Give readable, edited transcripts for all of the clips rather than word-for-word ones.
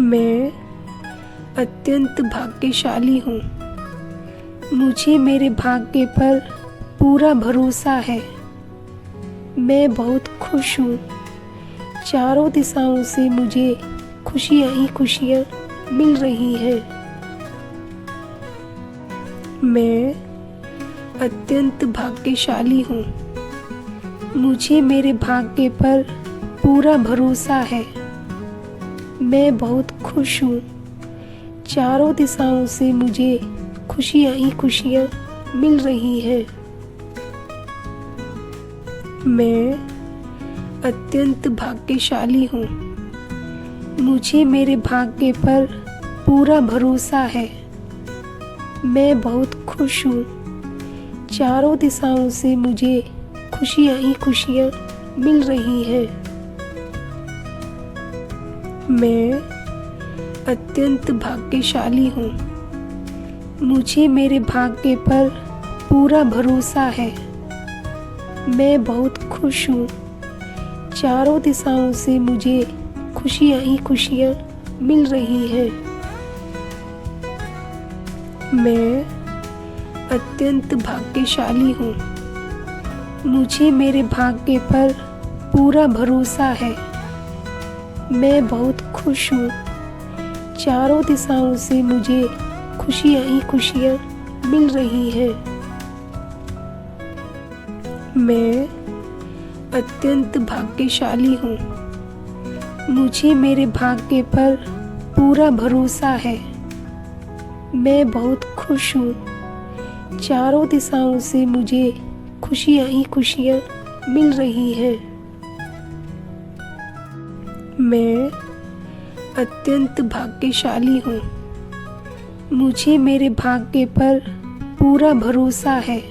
मैं अत्यंत भाग्यशाली हूँ। मुझे मेरे भाग्य पर पूरा भरोसा है। मैं बहुत खुश हूँ। चारों दिशाओं से मुझे खुशियाँ ही खुशियाँ मिल रही हैं। मैं अत्यंत भाग्यशाली हूँ। मुझे मेरे भाग्य पर पूरा भरोसा है। मैं बहुत खुश हूँ। चारों दिशाओं से मुझे खुशियाँ ही खुशियाँ मिल रही हैं। मैं अत्यंत भाग्यशाली हूँ। मुझे मेरे भाग्य पर पूरा भरोसा है। मैं बहुत खुश हूँ। चारों दिशाओं से मुझे खुशियाँ ही खुशियाँ मिल रही हैं। मैं अत्यंत भाग्यशाली हूँ। मुझे मेरे भाग्य पर पूरा भरोसा है। मैं बहुत खुश हूँ। चारों दिशाओं से मुझे खुशियाँ ही खुशियाँ मिल रही हैं। मैं अत्यंत भाग्यशाली हूँ। मुझे मेरे भाग्य पर पूरा भरोसा है। मैं बहुत खुश हूँ। चारों दिशाओं से मुझे खुशियाँ ही खुशियाँ मिल रही हैं। मैं अत्यंत भाग्यशाली हूँ। मुझे मेरे भाग्य पर पूरा भरोसा है। मैं बहुत खुश हूँ। चारों दिशाओं से मुझे खुशियाँ ही खुशियाँ मिल रही हैं। मैं अत्यंत भाग्यशाली हूँ। मुझे मेरे भाग्य पर पूरा भरोसा है।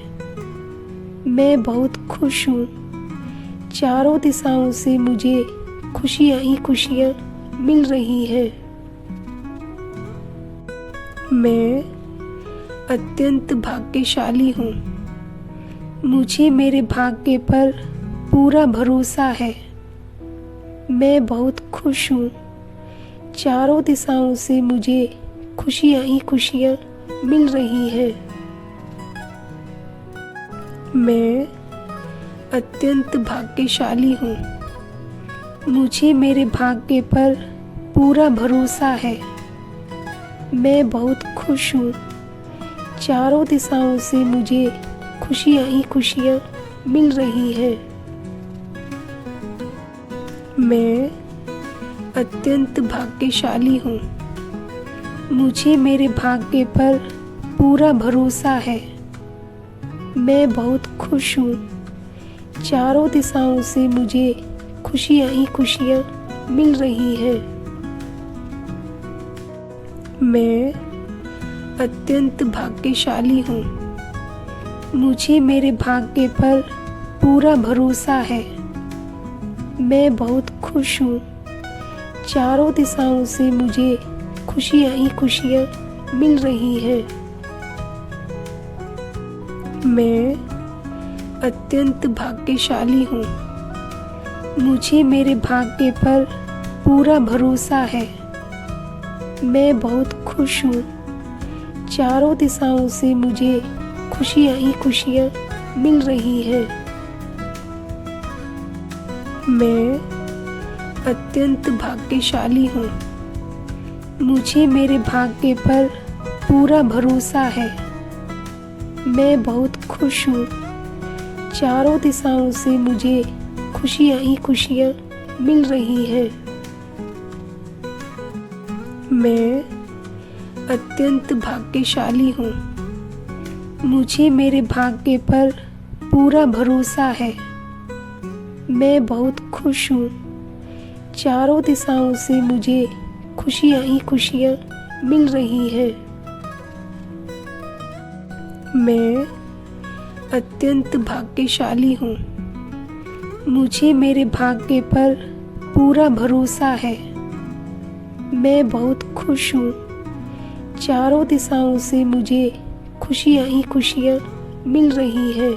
मैं बहुत खुश हूँ। चारों दिशाओं से मुझे खुशियाँ ही खुशियाँ मिल रही हैं। मैं अत्यंत भाग्यशाली हूँ। मुझे मेरे भाग्य पर पूरा भरोसा है। मैं बहुत खुश हूँ। चारों दिशाओं से मुझे खुशियाँ ही खुशियाँ मिल रही हैं। मैं अत्यंत भाग्यशाली हूँ। मुझे मेरे भाग्य पर पूरा भरोसा है। मैं बहुत खुश हूँ। चारों दिशाओं से मुझे खुशियाँ ही खुशियाँ मिल रही हैं। मैं अत्यंत भाग्यशाली हूँ। मुझे मेरे भाग्य पर पूरा भरोसा है। मैं बहुत खुश हूँ। चारों दिशाओं से मुझे खुशियाँ ही खुशियाँ मिल रही हैं। मैं अत्यंत भाग्यशाली हूँ। मुझे मेरे भाग्य पर पूरा भरोसा है। मैं बहुत खुश हूँ। चारों दिशाओं से मुझे खुशियाँ ही खुशियाँ मिल रही हैं। मैं अत्यंत भाग्यशाली हूँ। मुझे मेरे भाग्य पर पूरा भरोसा है। मैं बहुत खुश हूँ। चारों दिशाओं से मुझे खुशियाँ ही खुशियाँ मिल रही हैं। मैं अत्यंत भाग्यशाली हूँ। मुझे मेरे भाग्य पर पूरा भरोसा है। मैं बहुत खुश हूँ। चारों दिशाओं से मुझे खुशियाँ ही खुशियाँ मिल रही हैं। मैं अत्यंत भाग्यशाली हूँ। मुझे मेरे भाग्य पर पूरा भरोसा है। मैं बहुत खुश हूँ। चारों दिशाओं से मुझे खुशियाँ ही खुशियाँ मिल रही हैं। मैं अत्यंत भाग्यशाली हूँ। मुझे मेरे भाग्य पर पूरा भरोसा है। मैं बहुत खुश हूँ। चारों दिशाओं से मुझे खुशियाँ ही खुशियाँ मिल रही हैं।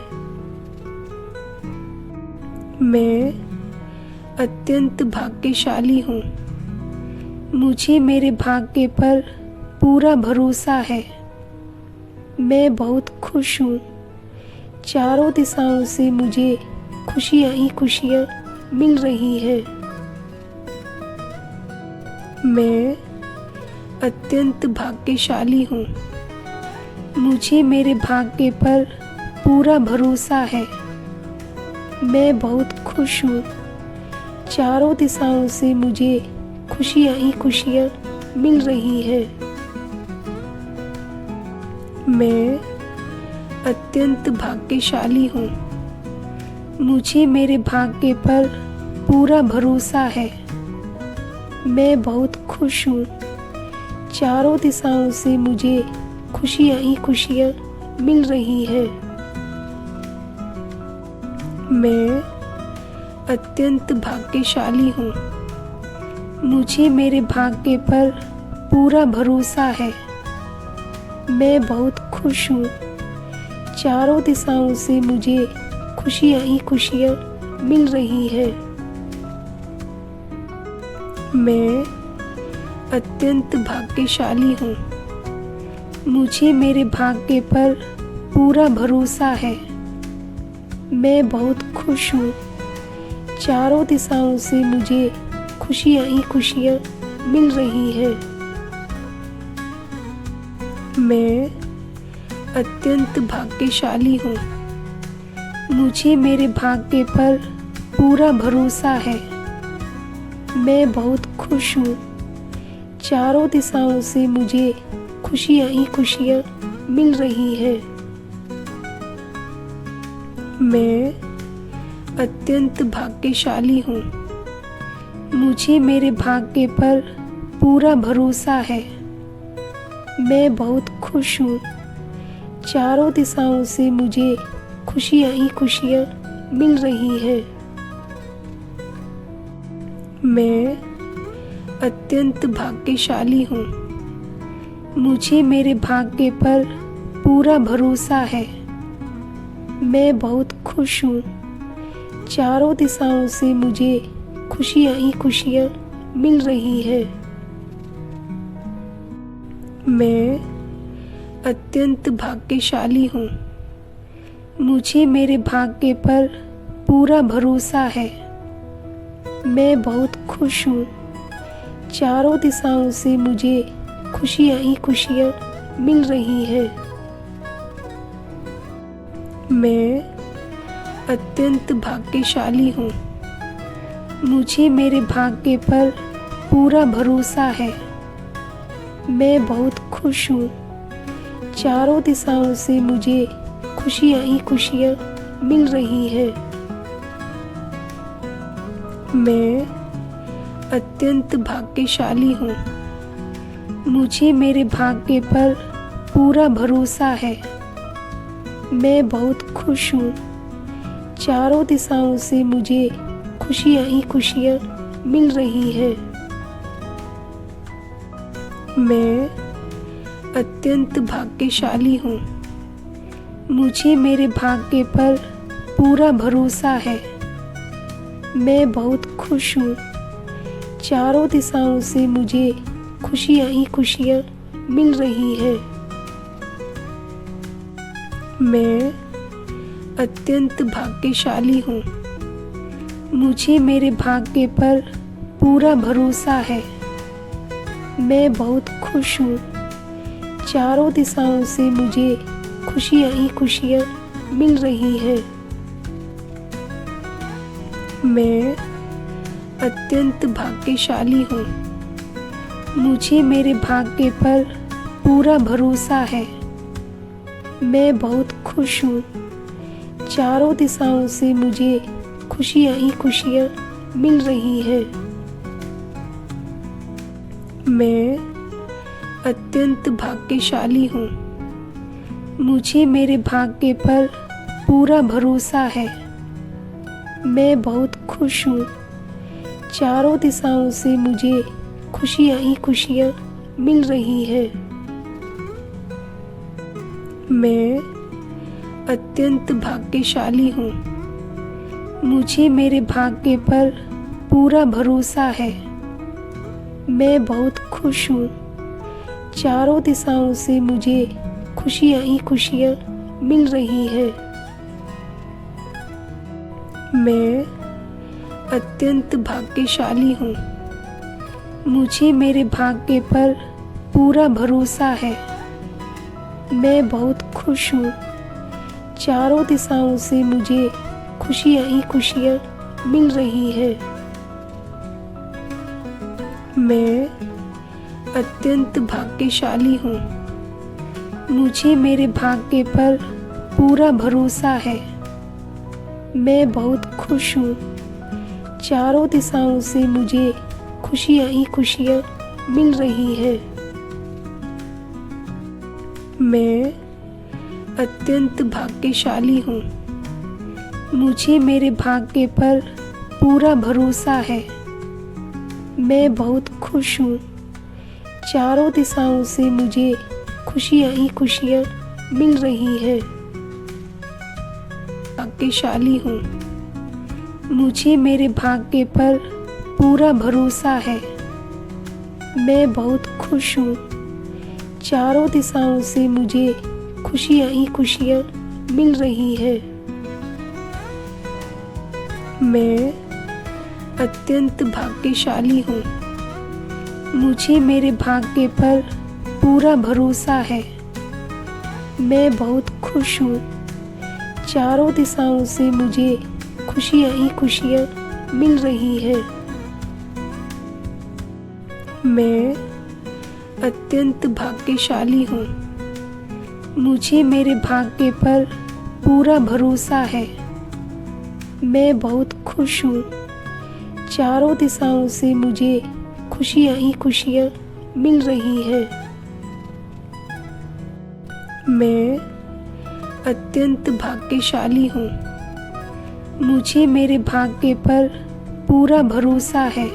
मैं अत्यंत भाग्यशाली हूँ। मुझे मेरे भाग्य पर पूरा भरोसा है। मैं बहुत खुश हूँ। चारों दिशाओं से मुझे खुशियाँ ही खुशियाँ मिल रही हैं। मैं अत्यंत भाग्यशाली हूँ। मुझे मेरे भाग्य पर पूरा भरोसा है। मैं बहुत खुश हूँ। चारों दिशाओं से मुझे खुशियाँ ही खुशियाँ मिल रही हैं। मैं अत्यंत भाग्यशाली हूँ। मुझे मेरे भाग्य पर पूरा भरोसा है। मैं बहुत खुश हूँ। चारों दिशाओं से मुझे खुशियाँ ही खुशियाँ मिल रही हैं। मैं अत्यंत भाग्यशाली हूँ। मुझे मेरे भाग्य पर पूरा भरोसा है। मैं बहुत खुश हूँ। चारों दिशाओं से मुझे खुशियाँ ही खुशियाँ मिल रही हैं। मैं अत्यंत भाग्यशाली हूँ। मुझे मेरे भाग्य पर पूरा भरोसा है। मैं बहुत खुश हूँ। चारों दिशाओं से मुझे खुशियाँ ही खुशियाँ मिल रही हैं। मैं अत्यंत भाग्यशाली हूँ। मुझे मेरे भाग्य पर पूरा भरोसा है। मैं बहुत खुश हूँ। चारों दिशाओं से मुझे खुशियाँ ही खुशियाँ मिल रही हैं। मैं अत्यंत भाग्यशाली हूँ। मुझे मेरे भाग्य पर पूरा भरोसा है। मैं बहुत खुश हूँ। चारों दिशाओं से मुझे खुशियाँ ही खुशियाँ मिल रही हैं। मैं अत्यंत भाग्यशाली हूँ। मुझे मेरे भाग्य पर पूरा भरोसा है। मैं बहुत खुश हूँ। चारों दिशाओं से मुझे खुशियाँ ही खुशियाँ मिल रही हैं। मैं अत्यंत भाग्यशाली हूँ। मुझे मेरे भाग्य पर पूरा भरोसा है। मैं बहुत खुश हूँ। चारों दिशाओं से मुझे खुशियाँ ही खुशियाँ मिल रही हैं। मैं अत्यंत भाग्यशाली हूँ। मुझे मेरे भाग्य पर पूरा भरोसा है। मैं बहुत खुश हूँ। चारों दिशाओं से मुझे खुशियाँ ही खुशियाँ मिल रही हैं। मैं अत्यंत भाग्यशाली हूँ। मुझे मेरे भाग्य पर पूरा भरोसा है। मैं बहुत खुश हूँ। चारों दिशाओं से मुझे खुशियाँ ही खुशियाँ मिल रही हैं। मैं अत्यंत भाग्यशाली हूँ। मुझे मेरे भाग्य पर पूरा भरोसा है। मैं बहुत खुश हूँ। चारों दिशाओं से मुझे खुशियाँ ही खुशियाँ मिल रही हैं। मैं अत्यंत भाग्यशाली हूँ। मुझे मेरे भाग्य पर पूरा भरोसा है। मैं बहुत खुश हूँ। चारों दिशाओं से मुझे खुशियाँ ही खुशियाँ मिल रही हैं। मैं अत्यंत भाग्यशाली हूँ। मुझे मेरे भाग्य पर पूरा भरोसा है। मैं बहुत खुश हूँ। चारों दिशाओं से मुझे खुशियाँ ही खुशियाँ मिल रही हैं। मैं अत्यंत भाग्यशाली हूँ। मुझे मेरे भाग्य पर पूरा भरोसा है। मैं बहुत खुश हूँ। चारों दिशाओं से मुझे खुशियाँ ही खुशियाँ मिल रही हैं। मैं अत्यंत भाग्यशाली हूँ। मुझे मेरे भाग्य पर पूरा भरोसा है। मैं बहुत खुश हूँ। चारों दिशाओं से मुझे खुशियाँ ही खुशियाँ मिल रही हैं। मैं अत्यंत भाग्यशाली हूँ। मुझे मेरे भाग्य पर पूरा भरोसा है। मैं बहुत खुश हूँ। चारों दिशाओं से मुझे खुशियाँ ही खुशियाँ मिल रही हैं। मैं अत्यंत भाग्यशाली हूँ। मुझे मेरे भाग्य पर पूरा भरोसा है। मैं बहुत खुश हूँ। चारों दिशाओं से मुझे खुशियाँ ही खुशियाँ मिल रही हैं। मैं अत्यंत भाग्यशाली हूँ। मुझे मेरे भाग्य पर पूरा भरोसा है। मैं बहुत खुश हूँ। चारों दिशाओं से मुझे खुशियाँ ही खुशियाँ मिल रही हैं। भाग्यशाली हूँ। मुझे मेरे भाग्य पर पूरा भरोसा है। मैं बहुत खुश हूँ। चारों दिशाओं से मुझे खुशियाँ ही खुशियाँ मिल रही हैं। मैं अत्यंत भाग्यशाली हूँ। मुझे मेरे भाग्य पर पूरा भरोसा है। मैं बहुत खुश हूँ। चारों दिशाओं से मुझे खुशियाँ ही खुशियाँ मिल रही हैं। मैं अत्यंत भाग्यशाली हूँ। मुझे मेरे भाग्य पर पूरा भरोसा है। मैं बहुत खुश हूँ। चारों दिशाओं से मुझे खुशियाँ ही खुशियाँ मिल रही हैं। मैं अत्यंत भाग्यशाली हूँ। मुझे मेरे भाग्य पर पूरा भरोसा है।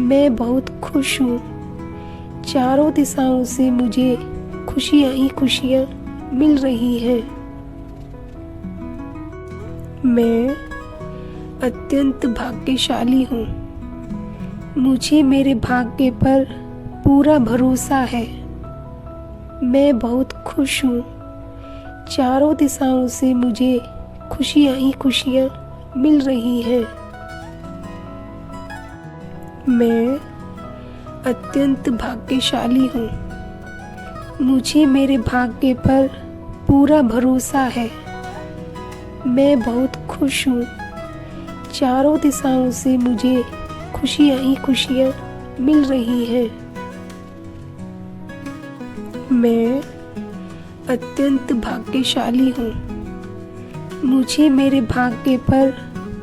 मैं बहुत खुश हूँ। चारों दिशाओं से मुझे खुशियाँ ही खुशियाँ मिल रही हैं। मैं अत्यंत भाग्यशाली हूँ। मुझे मेरे भाग्य पर पूरा भरोसा है। मैं बहुत खुश हूँ। चारों दिशाओं से मुझे खुशियाँ ही खुशियाँ मिल रही हैं। मैं अत्यंत भाग्यशाली हूँ। मुझे मेरे भाग्य पर पूरा भरोसा है। मैं बहुत खुश हूँ। चारों दिशाओं से मुझे खुशियाँ ही खुशियाँ मिल रही हैं। मैं अत्यंत भाग्यशाली हूँ। मुझे मेरे भाग्य पर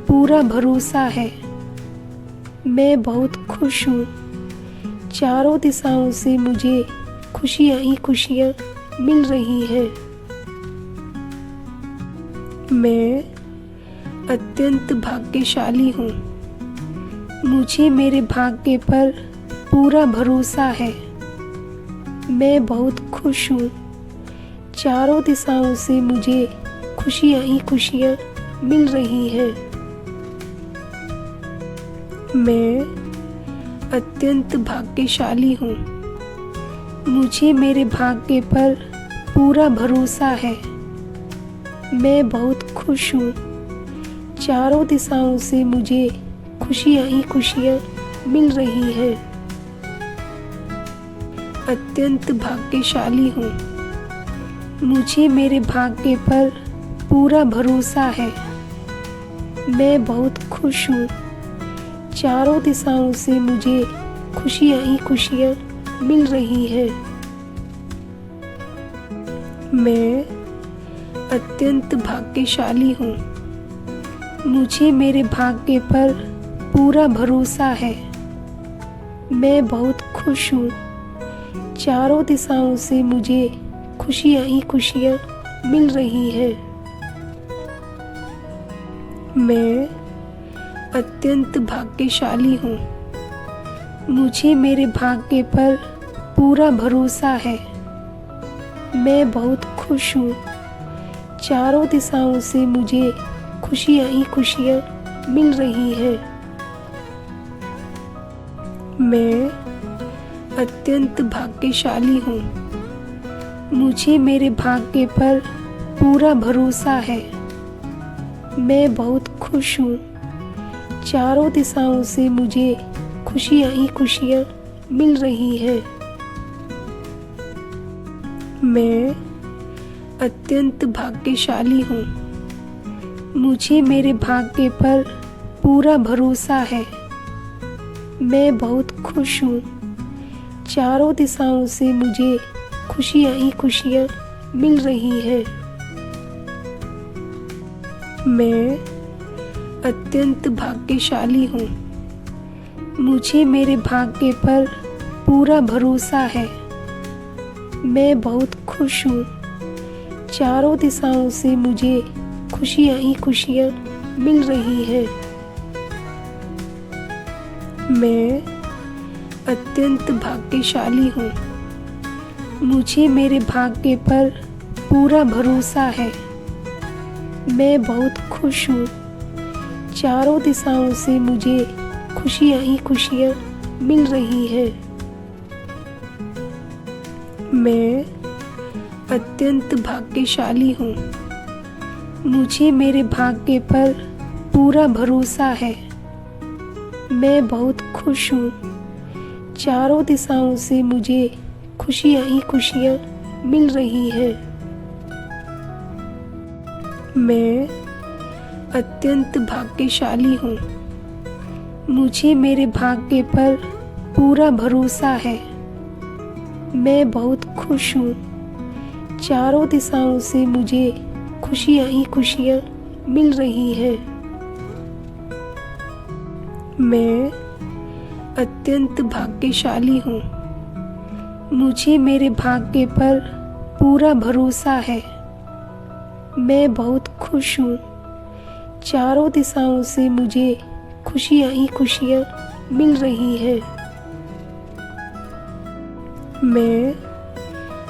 पूरा भरोसा है। मैं बहुत खुश हूँ। चारों दिशाओं से मुझे खुशियाँ ही खुशियाँ मिल रही हैं। मैं अत्यंत भाग्यशाली हूँ। मुझे मेरे भाग्य पर पूरा भरोसा है। मैं बहुत खुश हूँ। चारों दिशाओं से मुझे खुशियाँ ही खुशियाँ मिल रही हैं। मैं अत्यंत भाग्यशाली हूँ। मुझे मेरे भाग्य पर पूरा भरोसा है। मैं बहुत खुश हूँ। चारों दिशाओं से मुझे खुशियाँ ही खुशियाँ मिल रही हैं। अत्यंत भाग्यशाली हूँ। मुझे मेरे भाग्य पर पूरा भरोसा है। मैं बहुत खुश हूँ। चारों दिशाओं से मुझे खुशियाँ ही खुशियाँ मिल रही हैं। मैं अत्यंत भाग्यशाली हूँ। मुझे मेरे भाग्य पर पूरा भरोसा है। मैं बहुत खुश हूँ। चारों दिशाओं से मुझे खुशियाँ ही खुशियाँ मिल रही हैं। मैं अत्यंत भाग्यशाली हूँ। मुझे मेरे भाग्य पर पूरा भरोसा है। मैं बहुत खुश हूँ। चारों दिशाओं से मुझे खुशियाँ ही खुशियाँ मिल रही हैं। मैं अत्यंत भाग्यशाली हूँ। मुझे मेरे भाग्य पर पूरा भरोसा है। मैं बहुत खुश हूँ। चारों दिशाओं से मुझे खुशियाँ ही खुशियाँ मिल रही हैं। मैं अत्यंत भाग्यशाली हूँ। मुझे मेरे भाग्य पर पूरा भरोसा है। मैं बहुत खुश हूँ। चारों दिशाओं से मुझे खुशियाँ ही खुशियाँ मिल रही हैं। मैं अत्यंत भाग्यशाली हूँ। मुझे मेरे भाग्य पर पूरा भरोसा है। मैं बहुत खुश हूँ। चारों दिशाओं से मुझे खुशियाँ ही खुशियाँ मिल रही हैं। मैं अत्यंत भाग्यशाली हूँ। मुझे मेरे भाग्य पर पूरा भरोसा है। मैं बहुत खुश हूँ। चारों दिशाओं से मुझे खुशियाँ ही खुशियाँ मिल रही हैं। मैं अत्यंत भाग्यशाली हूँ। मुझे मेरे भाग्य पर पूरा भरोसा है। मैं बहुत खुश हूँ। चारों दिशाओं से मुझे खुशियाँ ही खुशियाँ मिल रही हैं। मैं अत्यंत भाग्यशाली हूँ। मुझे मेरे भाग्य पर पूरा भरोसा है। मैं बहुत खुश हूँ। चारों दिशाओं से मुझे खुशियाँ ही खुशियाँ मिल रही हैं। मैं अत्यंत भाग्यशाली हूँ। मुझे मेरे भाग्य पर पूरा भरोसा है। मैं बहुत खुश हूँ। चारों दिशाओं से मुझे खुशियाँ ही खुशियाँ मिल रही हैं। मैं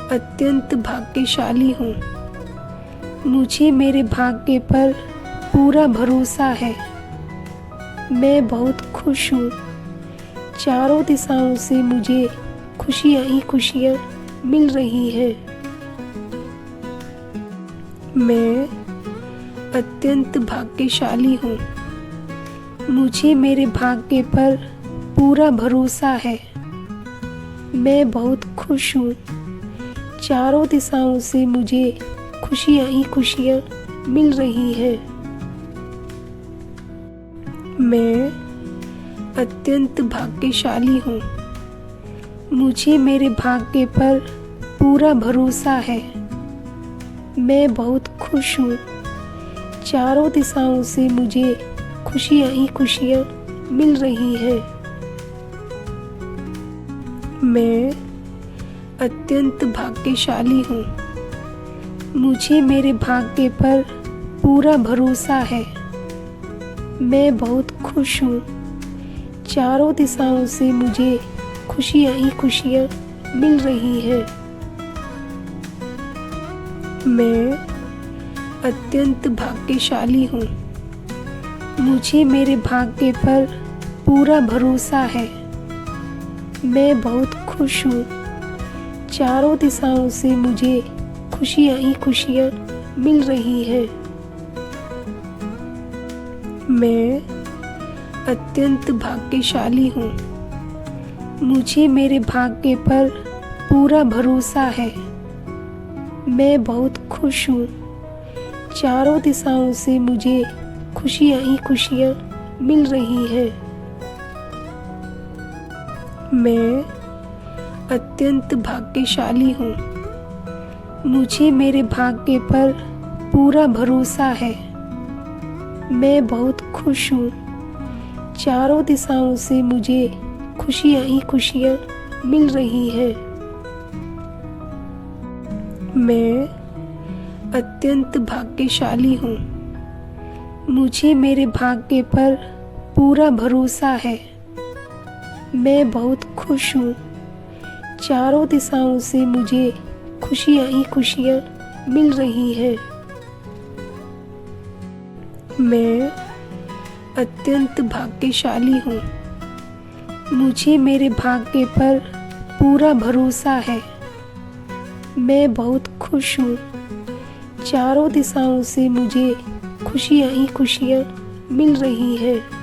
अत्यंत भाग्यशाली हूँ। मुझे मेरे भाग्य पर पूरा भरोसा है। मैं बहुत खुश हूँ। चारों दिशाओं से मुझे खुशियाँ ही खुशियाँ मिल रही हैं। मैं अत्यंत भाग्यशाली हूँ। मुझे मेरे भाग्य पर पूरा भरोसा है। मैं बहुत खुश हूँ। चारों दिशाओं से मुझे खुशियाँ ही खुशियाँ मिल रही हैं। मैं अत्यंत भाग्यशाली हूँ। मुझे मेरे भाग्य पर पूरा भरोसा है। मैं बहुत खुश हूँ। चारों दिशाओं से मुझे खुशियाँ ही खुशियाँ मिल रही हैं। मैं अत्यंत भाग्यशाली हूँ। मुझे मेरे भाग्य पर पूरा भरोसा है। मैं बहुत खुश हूँ। चारों दिशाओं से मुझे खुशियाँ ही खुशियाँ मिल रही हैं। मैं अत्यंत भाग्यशाली हूँ। मुझे मेरे भाग्य पर पूरा भरोसा है। मैं बहुत खुश हूँ। चारों दिशाओं से मुझे खुशियाँ ही खुशियाँ मिल रही हैं। मैं अत्यंत भाग्यशाली हूँ। मुझे मेरे भाग्य पर पूरा भरोसा है। मैं बहुत खुश हूँ। चारों दिशाओं से मुझे खुशियाँ ही खुशियाँ मिल रही हैं। मैं अत्यंत भाग्यशाली हूँ। मुझे मेरे भाग्य पर पूरा भरोसा है। मैं बहुत खुश हूँ। चारों दिशाओं से मुझे खुशियाँ ही खुशियाँ मिल रही हैं। मैं अत्यंत भाग्यशाली हूँ। मुझे मेरे भाग्य पर पूरा भरोसा है। मैं बहुत खुश हूँ। चारों दिशाओं से मुझे खुशियाँ ही खुशियाँ मिल रही हैं। मैं अत्यंत भाग्यशाली हूँ। मुझे मेरे भाग्य पर पूरा भरोसा है। मैं बहुत खुश हूँ। चारों दिशाओं से मुझे खुशियाँ ही खुशियाँ मिल रही हैं।